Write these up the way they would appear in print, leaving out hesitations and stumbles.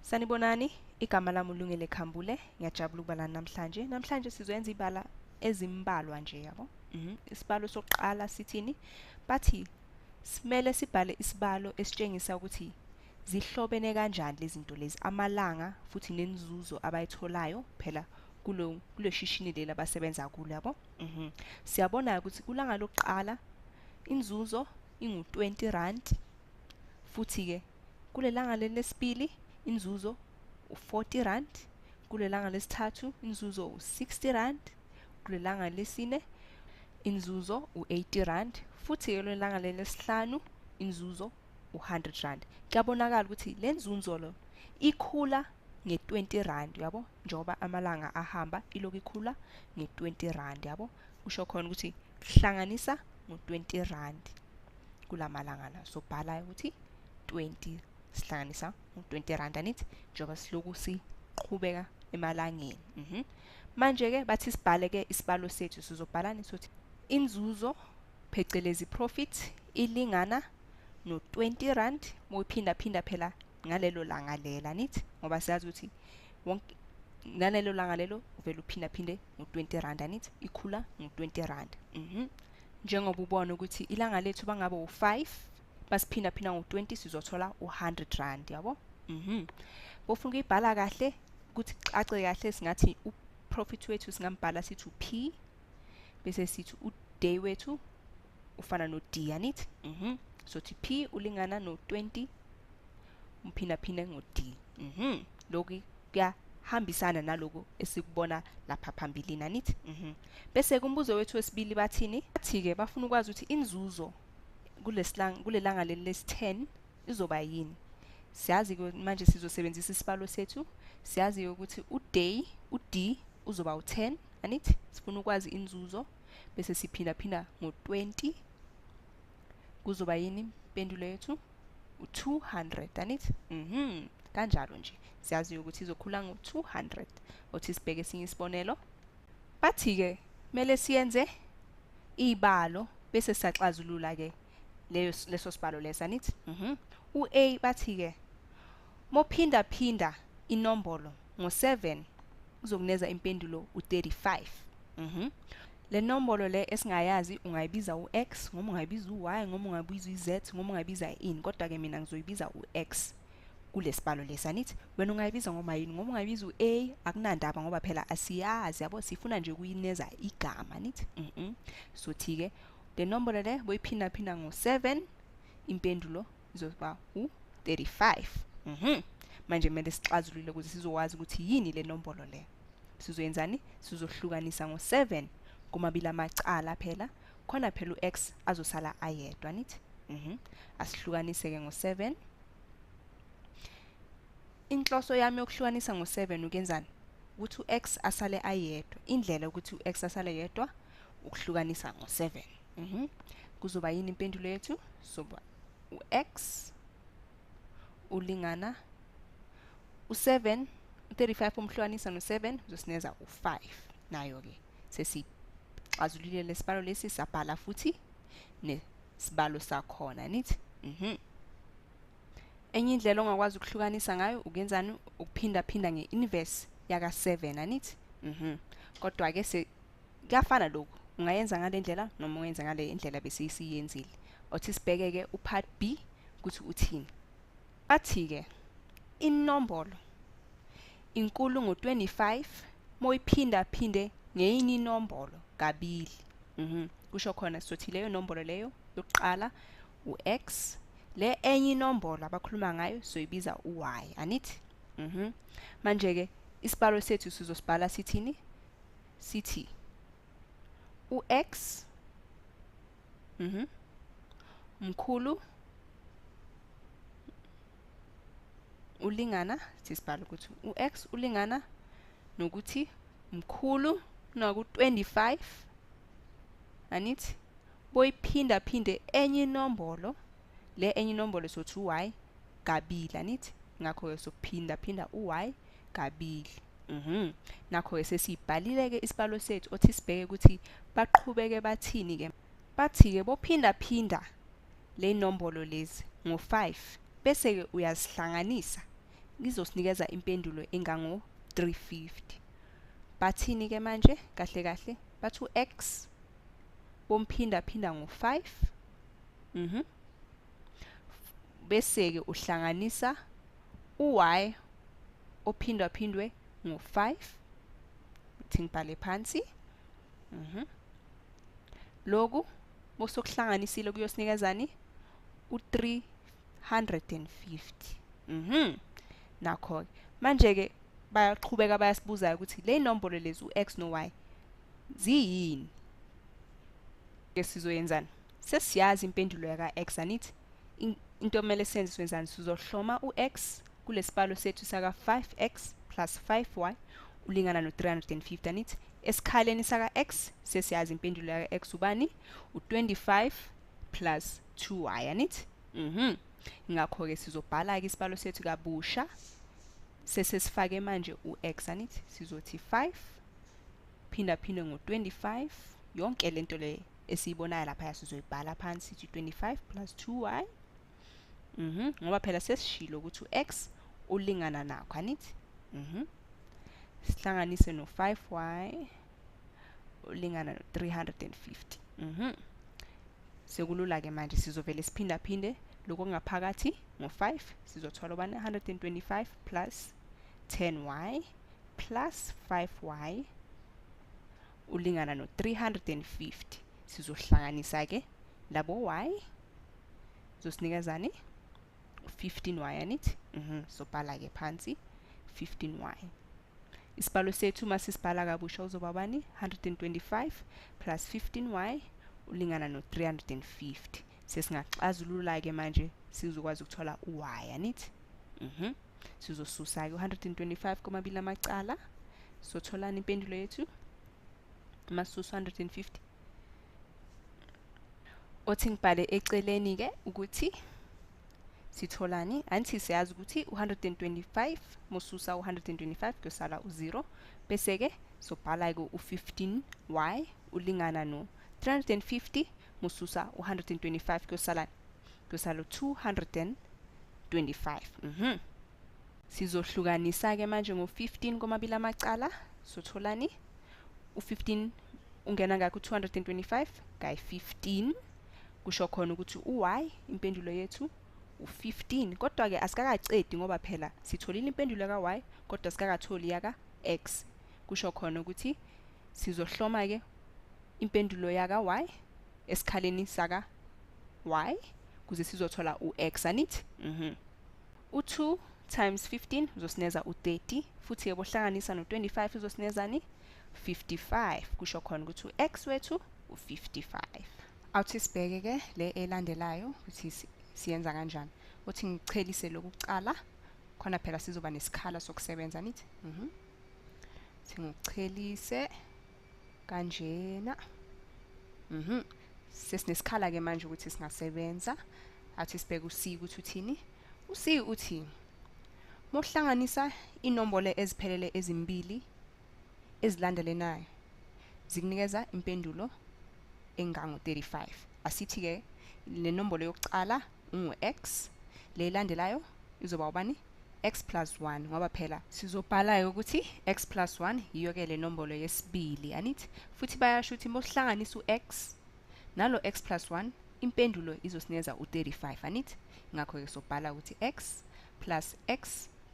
Sanibonani, igama lami uLungile Khambule. Ngiyajabula ukuba lana namhlanje. Namhlanje sizoyenza ibala ezimbalwa nje yabo. Isibalo sokuqala sithini? Bathi simele sibhale isibalo esitshengisa ukuthi zihlobene kanjani lezi zinto lezi, amalanga futhi nenzuzo abayitholayo phela kule shishini leli abasebenza kulo yabo. Siyabona ukuthi kulanga lokuqala inzuzo ingu-20 rand, futhi ke kulelanga lesibili inzuzo u-40 rand, kulelanga lesithathu inzuzo u-60 rand, kulelanga lesine inzuzo u-80 rand, futhi kulelanga lesihlanu inzuzo u-100 rand. Kuyabonakala ukuthi le nzuzo lo ikhula nge-20 rand yabo, njengoba amalanga ahamba ilokhu ikhula nge-20 rand yabo. Kusho khona ukuthi hlanganisa ngo-20 rand kulamalanga la. So bhala ukuthi 20 sihlanganisa u-20 rand anithi, njengoba siloku siqhubeka emalangeni. Manje ke bathi sibhale ke isibalo sethu, sizobhalani sothi inzuzo phecelezi profit ilingana no-20 rand moyiphinda phinda phela ngalelo langa lela nithi, ngoba siyazi ukuthi wonke ngalelo langa lelo uvela uphinda phinde ngo-20 rand anithi, ikhula ngo-20 rand. Njengoba ubona ukuthi ilanga lethu bangabe u5 basiphinda phinda ngo-20 sizothola u100 rand yabo. Bofuna ukuyibhala kahle ukuthi cace kahle, singathi uprofit wethu singambhala sithi uP, bese sithi uday wethu ufana no-D anithi. Sothi P ulingana no-20 umphinda phinde ngo-D. Lokhu kuyahambisana naloko esikubona lapha phambili anithi. Bese kumbuzo wethu wesibili bathini? Bathi ke bafuna ukwazi ukuthi inzuzo kulelanga lesi-10 izoba yini. Siyazi ke manje sizosebenzisa isibalo sethu. Siyazi ukuthi uday u-D uzoba u10 anithi. Sifuna ukwazi inzuzo bese siphinda phinda ngo-20 kuzoba yini impendulo yethu? U200 anithi. Kanjalo nje siyazi ukuthi izokhula ngo200. Othi sibheke esinye isibonelo. Bathi ke mele siyenze ibalo bese siyaxazulula ke leso sibalo lesa anithi. U-A bathi ke mophinda phinda inombolo ngo7 uzokuneza impendulo u35. Le nombolo le esingayazi ungayibiza u-X, ngoma ungayibiza u-Y, ngoma ungayibiza u-Z, ngoma ungayibiza i-in. Kodwa ke mina ngizoyibiza u-X kulesibalo lesa nithi. Wena ungayibiza ngoma yini? Ngoma ungayibiza u-A akunandaba ngoba phela asiyazi yabo, sifuna nje ukuyineza igama nithi. Sothi ke le nombolo le boyiphinda phinda ngo7, impendulo izoba u35. Manje kumele sixazulule ukuze sizokwazi ukuthi yini le nombolo le. Sizoyenzani? Sizohlukanisa ngo7 kumabili amacala phela, khona phela u-X azosala ayedwa nithi. Asihlukanise ke ngo7. Inhloso yami yokuhlukanisa ngo7 ukenzani? Ukuthi u-X asale ayedwa. Indlela ukuthi u-X asale yedwa ukuhlukanisa ngo7. Kuzoba yini impendulo yethu? Soba u-X ulingana u7, u35 umhlukanisa no7 uzosineza u5. Nayo ke sesixazulule lesibalo lesi, sabhala futhi nesibalo sakhona nithi. Enye indlela ongakwazi ukuhlukanisa ngayo ukenzani? Ukuphinda phinda nge-inverse yaka7 anithi. Kodwa ke kuyafana lokhu, ungayenza ngale ndlela noma ungenza ngale indlela bese siyenzile. Othi sibheke ke upart B ukuthi uthini. Bathi ke inombolo inkulu ngo25 moyiphinda phinde ngenye inombolo kabili. Kusho khona sothi leyo nombolo leyo yokuqala u-X, le enye inombolo abakhuluma ngayo soyibiza u-Y anithi. Manje ke isibalo sethu sizosibhala sithini? Sithi u-X mkhulu ulingana, sisibhala ukuthi u-X ulingana nokuthi mkhulu naku25 anithi, boyiphinda phinde enye inombolo, le enye inombolo sothi u-Y kabili anithi. Ngakho ke sokuphinda phinda u-Y kabili. Nakho ke sesibhalile ke isibalo sethu. Othi sibheke ukuthi baqhubeke bathini ke. Bathi ke bophinda phinda le nombolo lezi ngo5 bese ke uyazihlanganisa ngizosinikeza impendulo engango 350. Bathini ke manje kahle kahle bathi x bomphinda phinda ngo5 bese ke uhlanganisa y ophindwa phindwe ngo5 uthi ngibhale phansi loku bosokuhlanganisile kuyosinikezani u350 nakho manje ke bayaqhubeka bayasibuza ukuthi le nombolo lezi ux no y ziyini ke sizoyenzana sesiyazi impendulo yaka x anithi into kumele senze siwenzani sizohloma ux kulesibalo sethu saka 5x plus 5y ulingana no 350 anithi esikhaleni saka x sesiyazi impendulo yaka x ubani u25 plus 2y anithi ngakho ke sizobhala ke isibalo sethu kabusha sesifake manje ux anithi sizothi 5 phinda phinde ngo25 yonke lento le esiyibonayo lapha sizoyibhala phansi sithi 25 plus 2y ngoba phela sesishilo ukuthi ux ulingana nakho anithi sihlanganise no 5y ulingana no 350 sekulula ke manje sizovele siphinda phinde lokho ngaphakathi ngo5 sizothola ubani 125 plus 10y plus 5y ulingana no 350 sizohlanganisa ke labo y zosinikezani 15y anithi sobhala ke phansi 15y isibalo sethu masisibhala kabusha uzoba bani 125 plus 15y ulingana no 350 sesingaxazulula ke manje sizokwazi ukuthola uy anithi sizosusa ke 125 komabili amacala sotholana impendulo yethu masusu 150 othi ngibhale eceleni ke ukuthi sitholani anti siyazi ukuthi u125 mosusa u125 kuyosala u0 bese ke sobhala ke u15y ulingana no 350 mosusa u125 kuyosala u225 sizohlukanisa ke manje ngo15 komabili amacala sotholani u15 ungena ngakho 225 gayi 15 kusho khona ukuthi uy impendulo yethu u15 kodwa ke asikakacedi ngoba phela sitholile impendulo ka y kodwa sikakatholi yaka x kusho khona ukuthi sizohloma ke impendulo yaka y esikhaleni saka y kuze sizothola ux anithi u2 times 15 uzosineza u30 futhi yebohlanganisa no25 uzosinezani 55 kusho khona ukuthi ux wethu u55 awuthi sibheke ke le elandelayo ukuthi siyenza kanjani uthi ngichelise lokucala khona phela sizoba nesikhala sokusebenza nithi singichelise kanjena sesinesikhala ke manje ukuthi singasebenza athi sibheke uc ukuthi uthini uc uthi mohlanganisa inombolo eziphelele ezimbili ezilandelenayo zikunikeza impendulo engango 35 asithi ke le nombolo yokucala ungu-x le landelayo izoba ubani x plus 1 ngoba phela sizobhala ukuthi x plus 1 yiyo ke le nombolo yesibili anithi futhi bayasho ukuthi mohlanganisa u-x nalo x plus 1 impendulo izosinikeza u35 anithi ngakho ke sobhala ukuthi x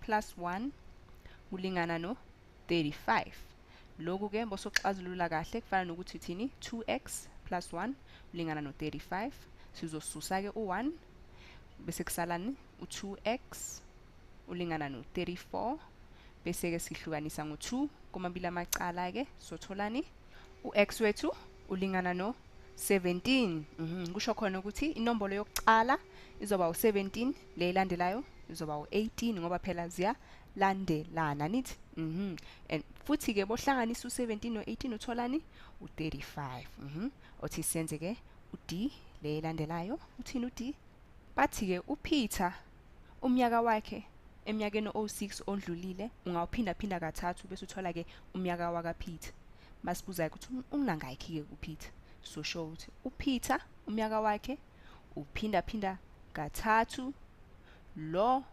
plus 1 ulingana no 35 lokhu ke bosoxazulula kahle kufana nokuthi uthini 2x plus 1 ulingana no 35 sizosusa ke u1 bese kusalani u2x ulingana no 34 bese ke sihlukanisa ngo2 komabili amacala ke sotholani ux wethu ulingana no 17 kusho khona ukuthi inombolo yokucala izoba u17 le ilandelayo izoba u18 ngoba phela ziya landelana nithi and futhi ke bohlanganisa u17 no18 utholani u35 othi senze ke ud le ilandelayo uthini ud bathi ke uPeter umnyaka wakhe eminyakeni o6 ondlulile ungawuphinda phinda kathathu bese uthola ke umnyaka waka Peter basibuza ukuthi unangayikhi ke uPeter so show ukuthi uPeter umnyaka wakhe uphinda phinda kathathu lo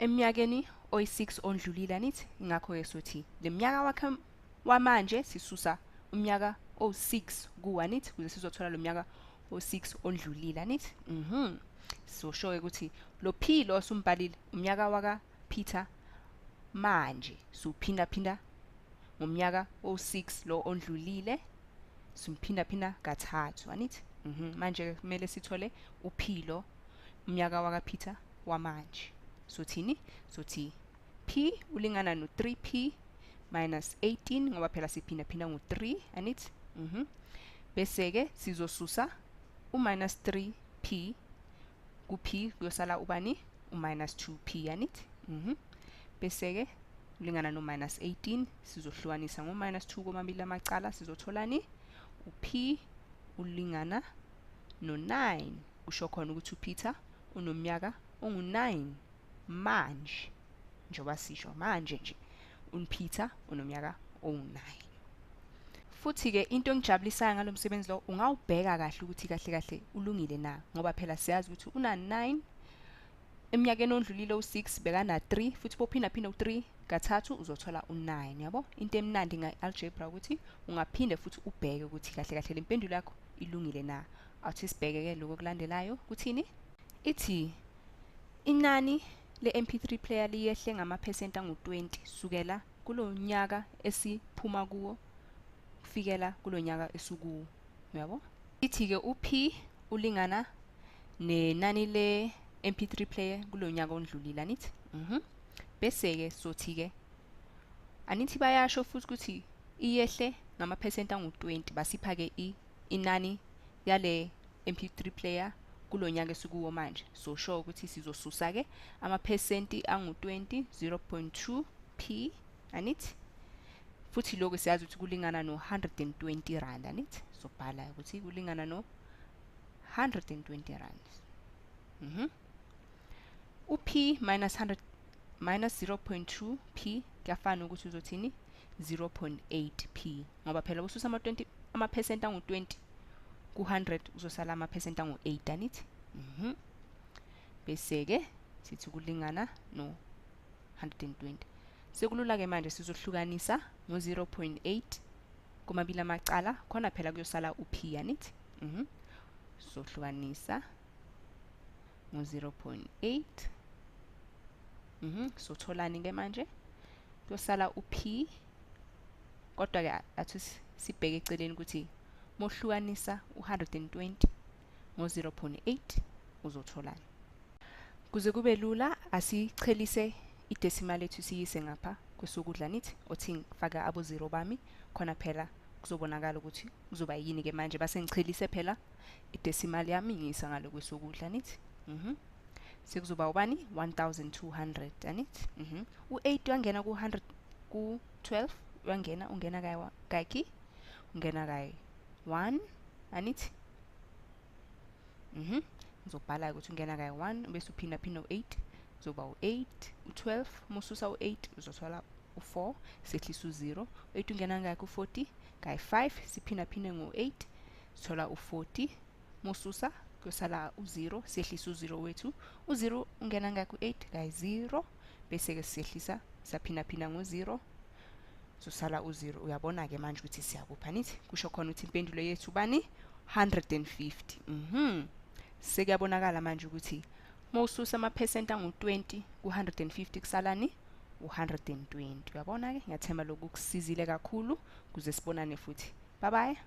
eminyakeni oyi6 ondlulile nithi ingakho ke sothi leminyaka wakhe wamanje sisusa umnyaka o6 kuwa nithi kuze sizothola lo mnyaka o6 ondlulile nithi so show ukuthi lo P lo sumbhalile umnyaka waka Peter manje suphinda phinda ngomnyaka o6 lo ondlulile simphinda phinda kathathu anithi manje kumele sithole uP lo umnyaka waka Peter wamanje sothini sothi P ulingana no 3P minus 18 ngoba phela siphinda phinda ngo3 anithi bese ke sizosusa minus 3P ku P kuyosala ubani minus 2P anithi bese ke ulingana no minus 18 sizohlukanisa ngo minus 2 komabili amacala sizotholani uP ulingana no 9 kusho khona ukuthi uPeter unomnyaka ongu9 manje njoba sisho manje nje uPeter unomnyaka ongu9 futhi ke into engijabulisayo ngalomsebenzi lo ungawubheka kahle ukuthi kahle kahle ulungile na ngoba phela siyazi ukuthi una 9 eminyakeni ondlulile u6 bekana 3 futhi bophinda phinda u3 kathathu uzothola u9 yabo into emnandi ngealgebra ukuthi ungaphinde futhi ubheke ukuthi kahle kahle lempendulo yakho ilungile na athi sibheke ke lokho kulandelayo kuthini ithi inani le-MP3 player liyehle ngamaphesenti angu20 sukela kulonyaka esiphuma kuwo kufikela kulonyaka esukuwo yabo ithi ke uP ulingana nenani le-MP3 player kulonyaka ondlulile anithi bese ke sothi ke anithi bayasho futhi ukuthi iyehle ngamaphesenti angu20 basipha ke inani yale MP3 player kulonyaka esikuwo manje so show ukuthi sizosusa ke amaphesenti angu20 0.2 P anithi futhi lokho siyazi ukuthi kulingana no 120 rand anithi so bhala ukuthi kulingana no 120 rand uP minus 100 minus 0.2 P kuyafana ukuthi uzothini 0.8 P ngoba phela ususa amaphesenti angu20 ku100 uzosala amaphesenti angu8 anithi bese ke sithi kulingana no 120 sekulula ke manje sizohlukanisa ngo 0.8 komabili amacala khona phela kuyosala uP anithi sohlukanisa ngo 0.8 so tholani ke manje kuyosala uP kodwa ke athi sibheke eceleni ukuthi mohlukanisa u120 ngo 0.8 uzotholani kuze kube lula asichelise idecimal lethu siyise ngapha kwesokudla nithi othi faka abo 0 bami khona phela kuzobonakala ukuthi kuzoba yini ke manje base ngichelise phela idecimal yami ngiyisa ngalo kwesokudla nithi sekuzoba ubani 1200 anithi u8 uyangena ku100 ku12 ungena kayiki ungena kay 1 anithi ngizobhala ukuthi ungena kay 1 bese uphinda phinda u8 zoba u8 u12 mususa u8 uzothola u4 sehlisa u0 8 ungena ngayo ku40 kay 5 siphinda phinde ngo8 sithola u40 mususa kuyosala u0 sehlisa u0 wethu u0 ungena ngayo ku8 kay 0 bese ke sehlisa saphinda phinda ngo0 sosala u0 uyabona ke manje ukuthi siyakupha nithi kusho khona ukuthi impendulo yethu bani 150 sekuyabonakala manje ukuthi mawususa amaphesenti angu20 ku150 kusalani u120 uyabona ke ngiyathemba lokhu kusizile kakhulu kuze sibonane futhi bye bye